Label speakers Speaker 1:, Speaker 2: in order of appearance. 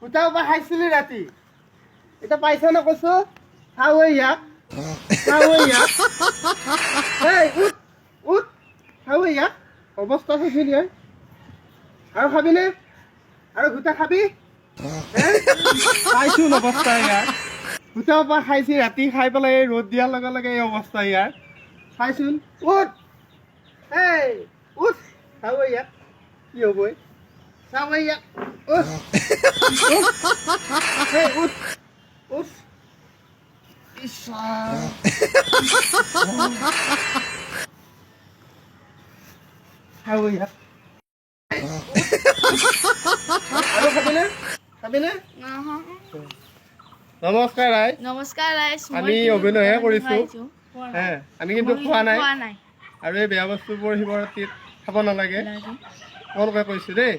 Speaker 1: উঠাও বা খাইছিলি ৰাতি এতিয়া পাইছ না কৈছো খাও ইয়াক এই উঠ উঠ খাও ইয়াক অৱস্থা হৈছিল আৰু খাবিনে আৰু গোটা খাবি পাইছোন অৱস্থা ইয়াৰ গোটাও পৰা খাইছি ৰাতি খাই পেলাই এই ৰ'দ দিয়াৰ লগে লগে এই অৱস্থা ইয়াৰ চাইছোন উঠ এই উঠ চাব ইয়াক কি হ'ব চাব ইয়াক উঠ এই উঠ উঠ চাব ইয়াক আৰু খাবিনে নমস্কাৰ ৰাই
Speaker 2: নমস্কাৰ ৰাইজ
Speaker 1: আমি অভিনয়হে কৰিছোঁ আমি কিন্তু খোৱা নাই আৰু এই বেয়া বস্তুবোৰ শিৱৰাত্ৰিত খাব নালাগে তোমালোকে কৈছোঁ দেই